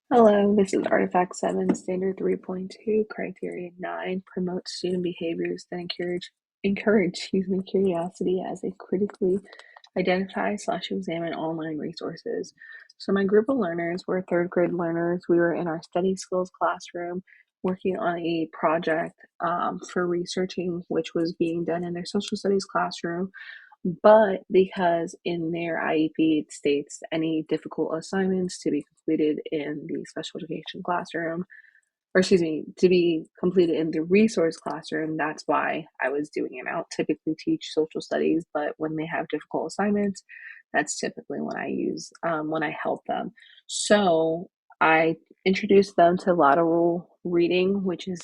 Hello, this is Artifact 7, Standard 3.2, Criteria 9, promote student behaviors that encourage curiosity as they critically identify/examine online resources. So my group of learners were third grade learners. We were in our study skills classroom working on a project for researching which was being done in their social studies classroom. But because in their IEP it states any difficult assignments to be completed in the special education classroom, or excuse me, to be completed in the resource classroom, that's why I was doing it. I don't typically teach social studies, but when they have difficult assignments, that's typically when I help them. So I introduced them to lateral reading, which is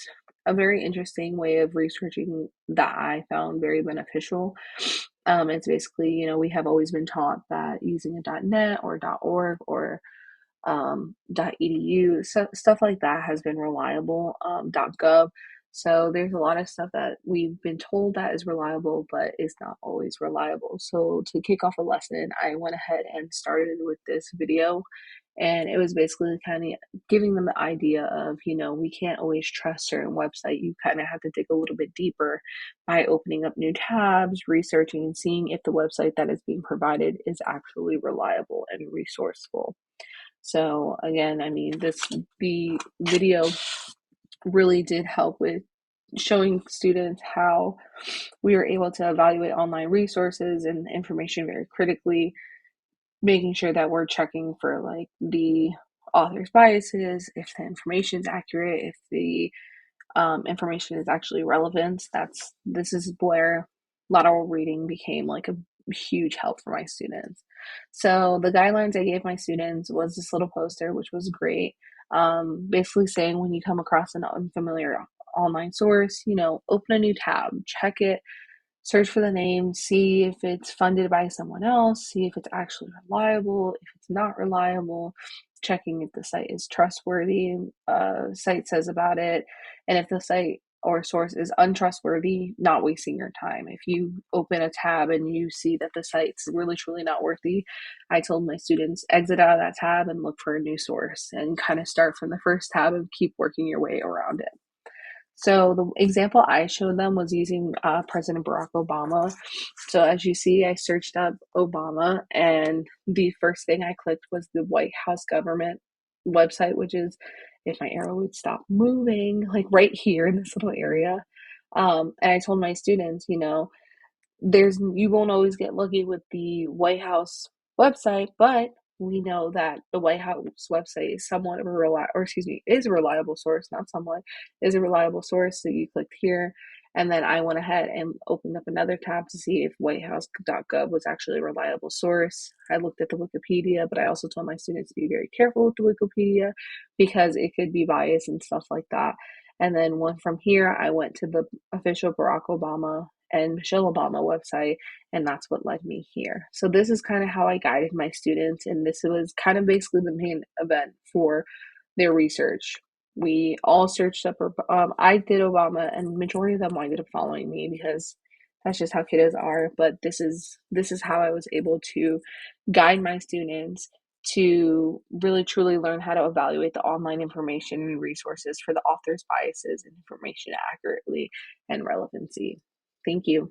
a very interesting way of researching that I found very beneficial. It's basically, we have always been taught that using a .net or .org or .edu, so stuff like that has been reliable. .gov. So there's a lot of stuff that we've been told that is reliable, but is not always reliable. So to kick off a lesson, I went ahead and started with this video, and it was basically kind of giving them the idea of, we can't always trust certain website. You kind of have to dig a little bit deeper by opening up new tabs, researching, and seeing if the website that is being provided is actually reliable and resourceful. So again, I mean, the video really did help with showing students how we were able to evaluate online resources and information very critically, making sure that we're checking for like the author's biases, if the information is accurate, if the information is actually relevant. This is where lateral reading became like a huge help for my students. So the guidelines I gave my students was this little poster, which was great. Basically saying when you come across an unfamiliar online source, open a new tab, check it, search for the name, see if it's funded by someone else, see if it's actually reliable, if it's not reliable, checking if the site is trustworthy, site says about it, and if the site or source is untrustworthy, not wasting your time. If you open a tab and you see that the site's really truly not worthy, I told my students exit out of that tab and look for a new source and kind of start from the first tab and keep working your way around it. So the example I showed them was using President Barack Obama. So as you see, I searched up Obama, and the first thing I clicked was the White House government website, which is, if my arrow would stop moving, like right here in this little area. And I told my students, you won't always get lucky with the White House website, but we know that the White House website is somewhat of a is a reliable source, not somewhat, is a reliable source. So you clicked here, and then I went ahead and opened up another tab to see if whitehouse.gov was actually a reliable source. I looked at the Wikipedia, but I also told my students to be very careful with the Wikipedia because it could be biased and stuff like that. And then from here, I went to the official Barack Obama and Michelle Obama website, and that's what led me here. So this is kind of how I guided my students, and this was kind of basically the main event for their research. We all searched up, I did Obama, and majority of them ended up following me because that's just how kiddos are. But this is how I was able to guide my students to really truly learn how to evaluate the online information and resources for the author's biases and information accurately and relevancy. Thank you.